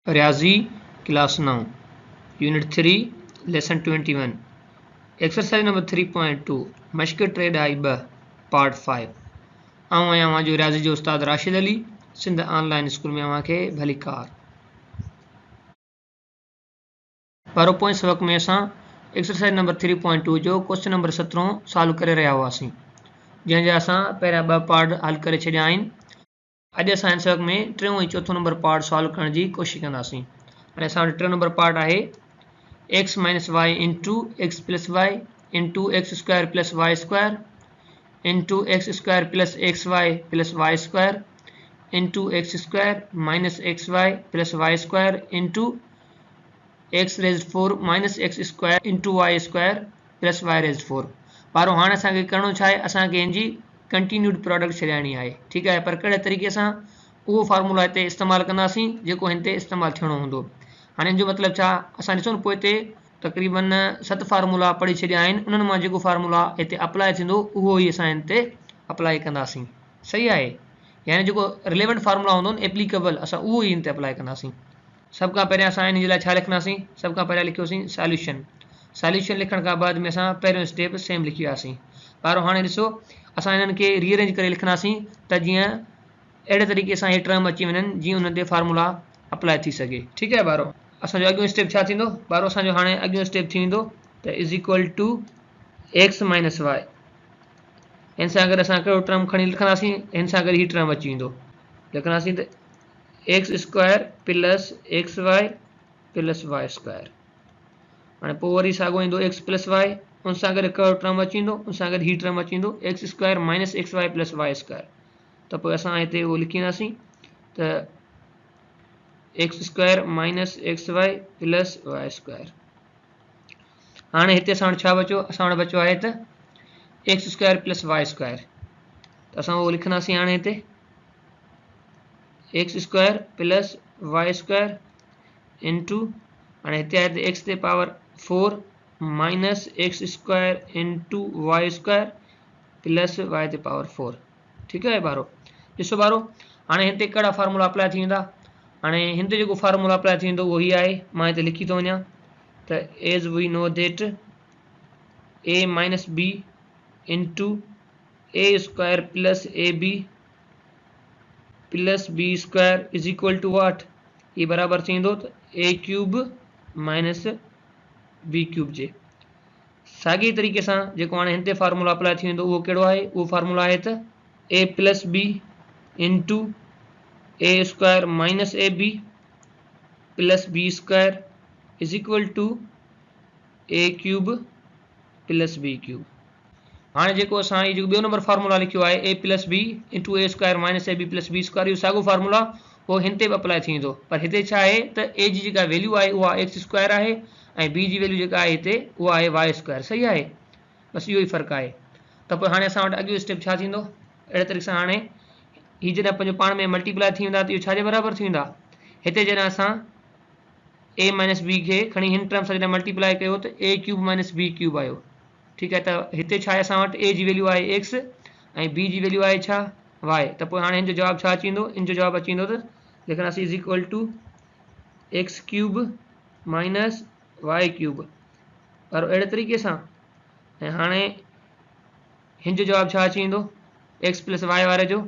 रियाज़ी class 9 unit 3 lesson 21 exercise number 3.2 मश्क टे ढाई ब पार्ट 5 आऊं आहियां जो रियाज़ी जो उस्ताद राशिद अली सिंध ऑनलाइन स्कूल में अव्हांखे भली कार बारो पोएं सबक में असां एक्सरसाइज नंबर 3.2 जो क्वेश्चन नंबर 17 सॉल्व करे रहिया हुआसीं जंहिंजा असां पहिरियां ॿ पार्ट हल करे छॾिया आहिनि। अॼु असां हिन सबक में टियों ऐं चौथों नंबर पार्ट सॉल्व करण जी कोशिशि कंदासीं। हाणे असां वटि टियों नंबर पार्ट आहे x minus y into x plus y into x square plus y square into x square plus x y square into x square minus x y plus y square into x raise 4 minus x square into y square plus y raise 4 वारो हाणे असांखे करिणो छा आहे, असांखे हिन जी continued product छॾाइणी आहे। ठीकु आहे, पर कहिड़े तरीक़े सां उहो फार्मूला हिते इस्तेमालु कंदासीं जेको हिन ते इस्तेमालु थियणो हूंदो। हाणे हिन जो मतिलबु छा, असां ॾिसूं न पोइ हिते तक़रीबन 7 फार्मूला पढ़ी छॾिया आहिनि, उन्हनि मां जेको फार्मूला हिते अप्लाई थींदो उहो ई असां हिन ते अप्लाई कंदासीं। सही आहे, यानी जेको रिलेवेंट फार्मूला हूंदो न एप्लीकेबल, असां उहो ई हिन ते अप्लाई कंदासीं। सभ खां पहिरियां असां हिन जे लाइ छा लिखंदासीं, सभ खां पहिरियां लिखियोसीं सॉल्यूशन। सॉल्यूशन लिखण खां बाद में असां पहिरियों स्टेप सेम लिखी वियासीं। पर हाणे ॾिसो असां हिननि खे रीअरेंज करे लिखंदासीं त जीअं अहिड़े तरीक़े सां इहे टर्म अची वञनि जीअं उन ते फार्मूला अप्लाई थी सघे। ठीकु आहे ॿारो, असांजो अॻियों स्टेप छा थींदो ॿारो, असांजो हाणे अॻियों स्टेप थी वेंदो त is equal to x minus y. हिन सां अगरि असां कहिड़ो टर्म खणी लिखंदासीं, हिन सां गॾु हीउ टर्म अची वेंदो, लिखंदासीं त x square plus x y plus y square. हाणे पोइ वरी साॻियो ईंदो एक्स प्लस वाई, उन सां गॾु कहिड़ो टर्म अची वेंदो, उन सां गॾु हीउ टर्म अची वेंदो x square minus x y plus y square. त पोइ असां हिते उहो लिखींदासीं त x square minus x y plus y square. हाणे हिते असां वटि छा बचियो, असां वटि बचियो आहे त x square plus y square. त असां उहो लिखंदासीं हाणे हिते x square plus y square into हाणे हिते आहे त एक्स ते power 4 minus x square into y square plus Y ते पावर 4। ठीकु आहे ॿारो, ॾिसो ॿारो हाणे हिते कहिड़ा फार्मूला अप्लाई थी वेंदा। हाणे हिन ते जेको फार्मूला अप्लाई थी वेंदो उहो ही आहे, मां हिते लिखी थो वञा त as we know that A minus B into A square plus A B plus B square is equal to what, ये बराबर थी वेंदो त A cube minus B cube जे। साॻी तरीक़े सां जेको हाणे हिन ते फार्मूला अप्लाई थी वेंदो उहो कहिड़ो आहे, उहो फार्मूला आहे त A plus B into A square minus A B plus B square is equal to A cube plus B cube. हाणे जेको असां इहो जेको ॿियो नंबर फार्मूला लिखियो आहे A plus B into A square minus A B plus B square, इहो साॻियो फार्मूला उहो हिन ते बि अप्लाई थी वेंदो, पर हिते छा आहे त ए जी जेका वैल्यू आहे उहा एक्स स्क्वायर आहे ऐं बी जी वैल्यू जेका आहे हिते उहा आहे वाई स्क्वायर। सही आहे, बसि इहो ई फ़र्क़ु आहे। त पोइ हाणे असां वटि अॻियो स्टेप छा थींदो, अहिड़े तरीक़े सां हाणे हीअ जॾहिं पंहिंजो पाण में मल्टीप्लाई थी वेंदा त इहो छाजे बराबरि थी वेंदा, हिते जॾहिं असां ए माइनस बी खे खणी हिन टर्म सां जॾहिं मल्टीप्लाई कयो त A cube minus B cube आयो। ठीकु आहे, त हिते छा आहे, असां वटि ए जी वैल्यू आहे एक्स ऐं बी जी वैल्यू आहे छा, वाई। त पोइ हाणे हिन जो जवाबु छा अची वेंदो, इन जो जवाबु अची वेंदो त लिखंदासीं is equal to x cube minus Y cube. पर अहिड़े तरीक़े सां ऐं हाणे हिन जो जवाबु छा अची वेंदो, एक्स प्लस वाई वारे जो,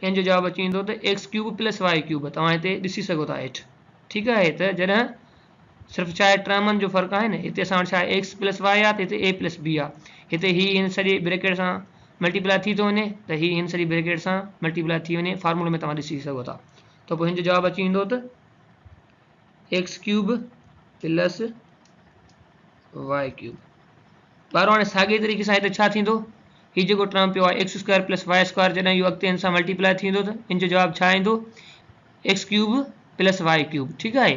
इन जो जवाबु अची वेंदो त x cube plus y cube. तव्हां हिते ॾिसी सघो था हेठि। ठीकु आहे, त जॾहिं सिर्फ़ु छा आहे टर्मनि जो फ़र्क़ु आहे न, हिते असां वटि छा आहे एक्स प्लस वाई आहे त हिते ए प्लस बी आहे, हिते ही हिन सॼे ब्रैकेट सां मल्टीप्लाई थी थो वञे त ही हिन सॼी ब्रैकेट सां मल्टीप्लाई थी वञे, फार्मूले में तव्हां ॾिसी सघो था। त पोइ हिन जो जवाबु अची वेंदो त x cube plus y cube. ॿारो हाणे साॻिए तरीक़े सां हिते छा थींदो, हीउ जेको टर्म पियो आहे x square plus y square, जॾहिं इहो अॻिते हिन सां मल्टीप्लाई थींदो त इन जो जवाबु छा ईंदो, x cube plus y cube. ठीकु आहे,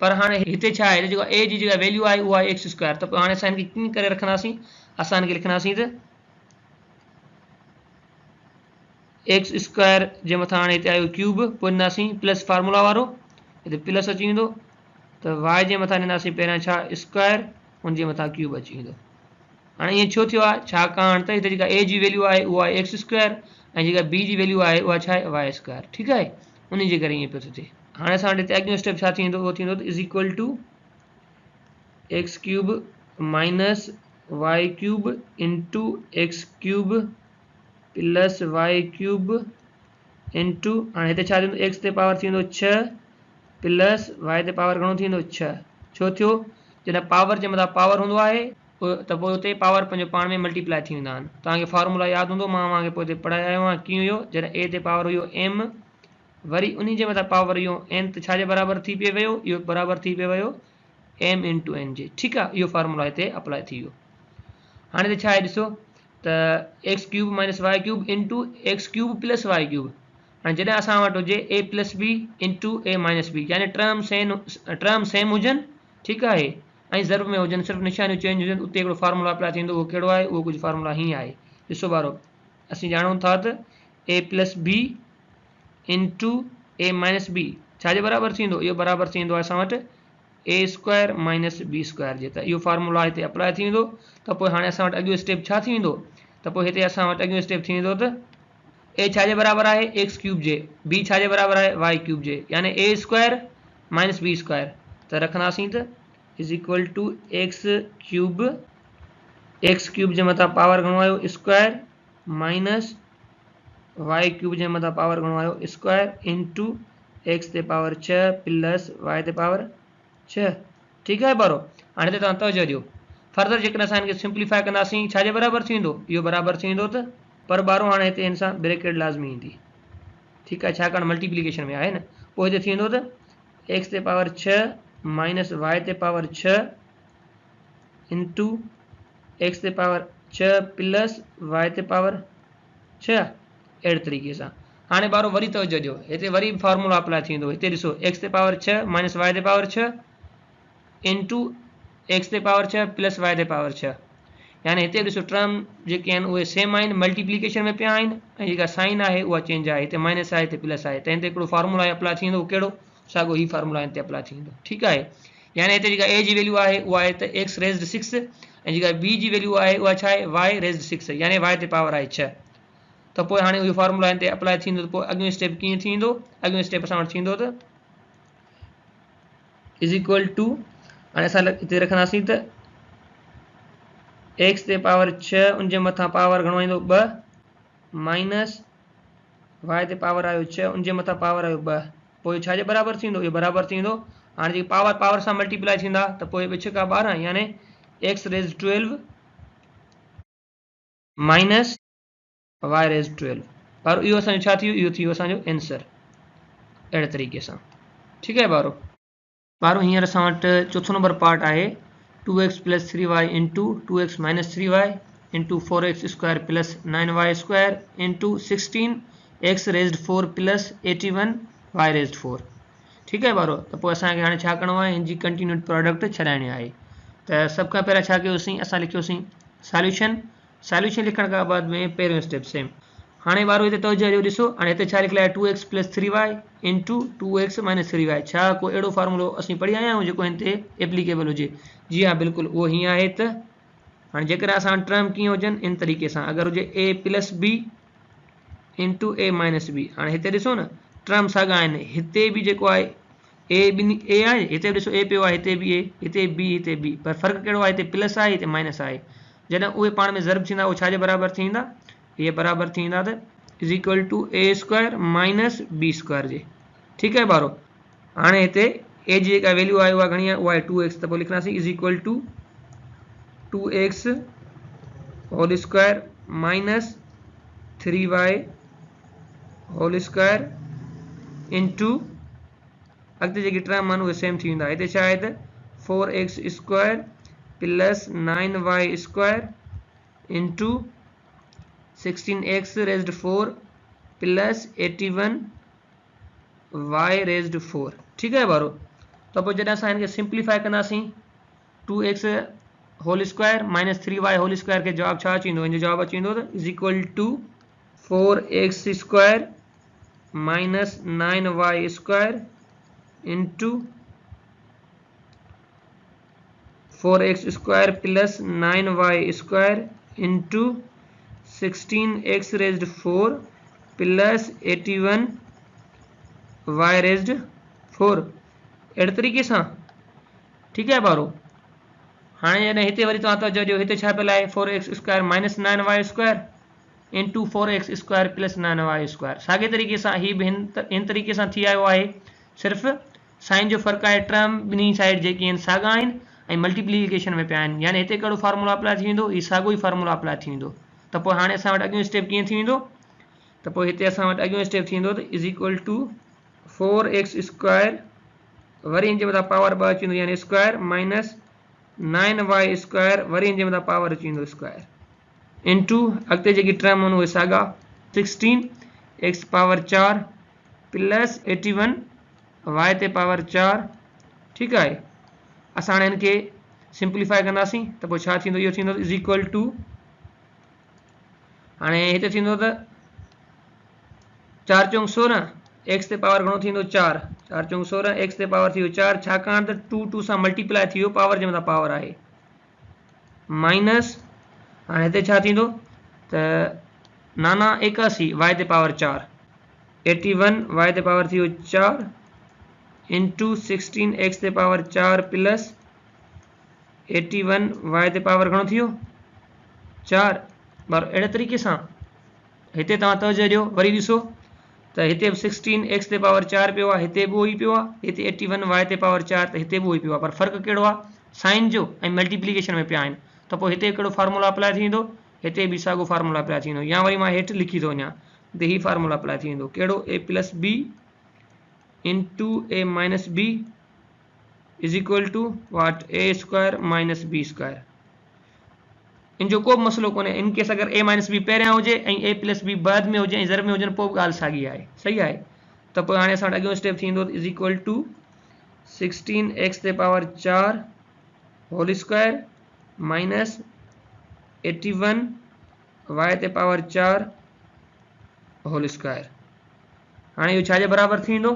पर हाणे हिते छा आहे, जेको ए जी जेका वैल्यू आहे उहा आहे एक्स स्क्वायर। त पोइ हाणे असां हिनखे कीअं करे रखंदासीं, असां हिनखे लिखंदासीं त एक्स स्क्वायर जे मथां हाणे हिते आयो क्यूब, पोइ ॾींदासीं प्लस फार्मूला वारो, हिते प्लस अची वेंदो, त वाई जे मथां ॾींदासीं पहिरियां छा स्क्वायर, उनजे मथां क्यूब अची वेंदो। हाणे ईअं छो थियो आहे, छाकाणि त हिते जेका ए जी वैल्यू आहे उहा एक्स स्क्वायर ऐं जेका बी जी वैल्यू आहे उहा छा आहे वाई स्क्वायर। ठीकु आहे, उन जे करे ईअं पियो थो थिए। हाणे असां वटि हिते अॻियों स्टेप छा थींदो, उहो थींदो is equal to x cube minus Y cube into x cube plus y cube into हाणे हिते छा थींदो, एक्स ते पावर थींदो 6 प्लस वाई ते पावर घणो थींदो 6। छो थियो, जॾहिं पावर जे मथां पावर हूंदो आहे त पोइ उते पावर पंहिंजो पाण में मल्टीप्लाई थी वेंदा आहिनि। तव्हांखे फॉर्मूला यादि हूंदो, मां तव्हांखे पोइ हिते पढ़ायो आहे कीअं हुयो। जॾहिं ए ते पावर हुयो एम, वरी उन जे मथां पावर इहो एन त छाजे बराबरि थी पिए वियो, इहो बराबरि थी पियो वियो एम इंटू एन जे। ठीकु आहे, इहो फॉर्मूला हिते अप्लाई थी वियो। हाणे हिते छा आहे ॾिसो त x cube minus Y cube into x cube plus y cube. हाणे जॾहिं असां वटि हुजे a plus B into a minus b, यानी टर्म सेम हुजनि, ठीकु आहे, ऐं ज़र्ब में हुजनि, सिर्फ़ु निशानियूं चेंज हुजनि, उते हिकिड़ो फॉर्मूला अप्लाई थींदो। उहो कहिड़ो आहे, उहो कुझु फॉर्मूला हीअं आहे। ॾिसो ॿारो, असीं ॼाणूं था त A plus B into a minus B छाजे बराबरि थींदो, इहो बराबरि थींदो आहे असां वटि ए स्क्वायर माइनस बी स्क्वायर जे। त इहो फॉर्मूला हिते अप्लाई थी वेंदो। त पोइ हाणे असां वटि अॻियो स्टेप छा थी वेंदो, त पोइ हिते असां वटि अॻियो स्टेप थी वेंदो त ए छाजे बराबरि आहे एक्स क्यूब जे, बी छाजे बराबरि आहे वाई क्यूब जे, यानी A square minus B square. त रखंदासीं त is equal to x cube जे मथां पावर घणो आयो स्क्वायर माइनस वाई क्यूब जे मथां पावर घणो आयो स्क्वायर इंटू एक्स ते पावर 6 प्लस वाई ते पावर 6। ठीकु आहे ॿारो। हाणे त तव्हां तवजो ॾियो, फर्दर जेकॾहिं असां हिनखे सिंप्लीफाई कंदासीं छाजे बराबरि थींदो, इहो बराबरि थींदो त, पर ॿारो हाणे हिते हिन सां ब्रेकेट लाज़मी ईंदी। ठीकु आहे, छाकाणि मल्टीप्लिकेशन में आहे न। पोइ हिते थींदो त एक्स ते पावर 6 माइनस वाई ते पावर 6 इंटू एक्स ते पावर 6 प्लस वाई ते पावर 6। अहिड़े तरीक़े सां हाणे ॿारो वरी तवजो ॾियो, हिते वरी फॉर्मूला अप्लाई थींदो। हिते ॾिसो एक्स ते पावर 6 माइनस वाई ते पावर 6 इंटू एक्स ते पावर 6 प्लस वाई ते पावर 6, यानी हिते ॾिसो टर्म जेके आहिनि उहे सेम आहिनि, मल्टीप्लिकेशन में पिया आहिनि, ऐं जेका साइन आहे उहा चेंज आहे, हिते माइनस आहे हिते प्लस आहे। त हिते हिकिड़ो फॉर्मूला अप्लाई थींदो, कहिड़ो, साॻियो ही फॉर्मूला हिते अप्लाई थींदो। ठीकु आहे, यानी हिते जेका ए जी वैल्यू आहे उहा आहे त एक्स रेज़्ड 6, ऐं जेका बी जी वैल्यू आहे उहा छा आहे वाई रेज़्ड 6, यानी वाई ते पावर आहे 6। त पोइ हाणे इहो फॉर्मूला हिते अप्लाई थींदो। त पोइ अॻियो स्टेप कीअं थींदो, अॻियो स्टेप असां वटि थींदो त इज़ इक्वल टू, हाणे असां हिते रखंदासीं त एक्स ते पावर 6 उन जे मथां पावर घणो ईंदो 2 माइनस वाई ते पावर आयो 6 उन जे मथां पावर आयो 2। पोइ इहो छाजे बराबरि थींदो, इहो बराबरि थींदो, हाणे जेकी पावर सां मल्टीप्लाई थींदा त पोइ 2 छका 12, यानी x raise 12 minus y raise 12। पर इहो असांजो छा थी वियो, इहो थी वियो असांजो आंसर। अहिड़े तरीक़े सां ठीकु आहे ॿारो हींअर असां वटि चोथों नंबर पार्ट आहे 2x plus 3y into 2x minus 3y into 4x square plus 9y square into 16x raised 4 plus 81y raised 4। ठीकु आहे ॿारो। त पोइ असांखे हाणे छा करिणो आहे, हिन जी कंटिन्यूड प्रोडक्ट छॾाइणी आहे। त सभ खां पहिरियों छा कयोसीं, असां लिखियोसीं सॉल्यूशन लिखण खां बाद में पहिरियों स्टेप सेम। हाणे ॿारो हिते तवजो ॾियो, ॾिसो हाणे हिते छा लिखियलु आहे 2x plus 3y into 2x minus 3y। छा को अहिड़ो फॉर्मूलो असीं पढ़ी आया आहियूं जेको हिते एप्लीकेबल हुजे? जी हा, बिल्कुलु उहो हीअं आहे। त हाणे जेकॾहिं असां टर्म कीअं हुजनि, इन तरीक़े सां अगरि हुजे a plus B into a minus B. हाणे हिते ॾिसो न टर्म साॻा आहिनि, हिते बि जेको आहे ए आहे, हिते बि ॾिसो ए पियो आहे, हिते बि ए, हिते बी, हिते बी, पर फ़र्क़ु कहिड़ो आहे, हिते प्लस आहे, हिते माइनस आहे। जॾहिं उहे पाण में ज़र्ब थींदा, उहे छाजे बराबरि थींदा, इहे बराबरि थींदा त is equal to A square minus B square जे। ठीकु आहे ॿारो। हाणे हिते ए जी जेका वैल्यू आहे उहा घणी आहे, उहा आहे 2x। त पोइ लिखंदासीं is equal to 2x whole square minus 3y whole square into अॻिते जेकी टर्म आहिनि उहे सेम थी वेंदा। हिते छा आहे त 4x square plus 9y square into 16x raised 4 plus 81y raised 4। ठीकु आहे ॿारो। त पोइ जॾहिं असां हिनखे सिंप्लीफाई कंदासीं 2x whole square minus 3y whole square खे जवाबु छा अची वेंदो, हिन जो जवाबु अची वेंदो त is equal to 4x square minus 9y square into 4x square plus 9y square into 16x raised 4 plus 81y raised 4 अहिड़े तरीक़े सां ठीकु आहे ॿारो। हाणे जॾहिं हिते वरी तव्हां तवजो ॾियो हिते छा पियल आहे 4x² minus 9y² into 4x² plus 9y²। साॻे तरीक़े सां ही बि हिन तरीक़े सां थी आयो आहे, सिर्फ़ु साइन जो फ़र्क़ु आहे। टर्म ॿिन्ही साइड जेके आहिनि साॻा आहिनि ऐं मल्टीप्लिकेशन में पिया आहिनि, यानी हिते कहिड़ो फार्मूला अप्लाई थी वेंदो, हीउ साॻियो ई फार्मूला अप्लाई थी वेंदो। त पोइ हाणे असां वटि अॻियों स्टेप कीअं थी वेंदो, त पोइ हिते असां वटि अॻियों स्टेप थींदो त इज़ इक्वल टू 4x² वरी हिन जे मथां पावर 2 अची वेंदो यानी स्क्वायर माइनस 9y² वरी हिन जे मथां पावर अची वेंदो स्क्वायर इंटू अॻिते जेकी टर्म आहिनि उहे साॻा 16x पावर 4 प्लस 81 y ते पावर 4। ठीकु आहे, असां हाणे हिन खे सिंप्लीफाई कंदासीं त पोइ छा थींदो, इहो थींदो इज़ इक्वल टू हाणे हिते थींदो त 4 चौंग 16 x ते पावर घणो थींदो 4, 4 चौंग 16 x ते पावर थी वियो 4, छाकाणि त 2 2 सां मल्टीप्लाई थी वियो, पावर जे मथां पावर आहे माइनस। हाणे हिते छा थींदो त 9 81 y ते पावर 4 81 y ते पावर थी वियो 4 इंटू 16 x ते पावर 4 प्लस 81 y ते पावर घणो थी वियो 4 बार। अहिड़े तरीक़े सां हिते तव्हां तवजो ॾियो वरी ॾिसो त हिते बि 16 x ते पावर 4 पियो आहे, हिते बि उहो ई पियो आहे, हिते 81 y ते पावर 4 त हिते बि उहो ई पियो आहे, पर फ़र्क़ु कहिड़ो आहे, साइन जो ऐं मल्टीप्लिकेशन में पिया आहिनि। त पोइ हिते कहिड़ो फार्मूला अप्लाई थी वेंदो, हिते बि साॻियो फार्मूला अप्लाई थी वेंदो, या वरी मां हेठि लिखी थो वञा त हीउ फार्मूला अप्लाई थी वेंदो कहिड़ो, a plus B into a minus b is equal to what a² minus b²। इन जो को बि मसइलो कोन्हे, इन केस अगरि a माइनस बी पहिरियां हुजे ऐं a प्लस बी बाद में हुजे ऐं ज़र में हुजनि पोइ बि ॻाल्हि साॻी आहे, सही आहे। त पोइ हाणे असां वटि अॻियों स्टेप थींदो इज़ इक्वल टू 16x ते power 4 whole square minus 81 y ते पावर 4 होल स्क्वायर। हाणे इहो छाजे बराबरि थी वेंदो,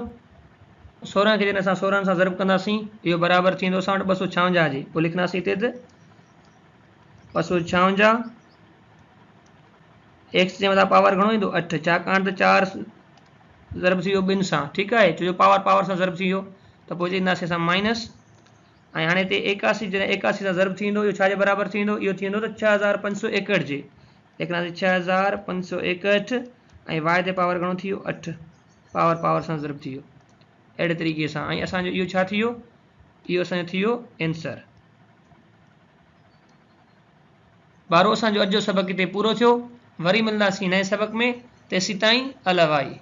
16 खे जॾहिं असां 16 सां ज़रब कंदासीं इहो बराबरि थींदो असां वटि 256 जे, पोइ लिखंदासीं हिते त 256 x जे मथां पावर घणो ईंदो 8, छाकाणि त 4 ज़रब थी वियो 2 सां, ठीकु आहे, छो जो पावर पावर सां ज़रब थी वियो, त पोइ चईंदासीं असां माइनस। ऐं हाणे हिते 81 जॾहिं 81 सां ज़रब थी वेंदो इहो छाजे बराबरि थी वेंदो, इहो थी वेंदो त 6561 जे, लिखंदासीं 6561 ऐं y ते पावर घणो थी वियो 8, पावर पावर सां ज़रब थी वियो अहिड़े तरीक़े सां। ऐं असांजो इहो छा थी वियो, इहो असांजो थी वियो आंसर। ॿारो असांजो अॼु जो सबक़ हिते पूरो थियो, वरी मिलंदासीं नए सबक़ में, तेसीं ताईं अलविदा।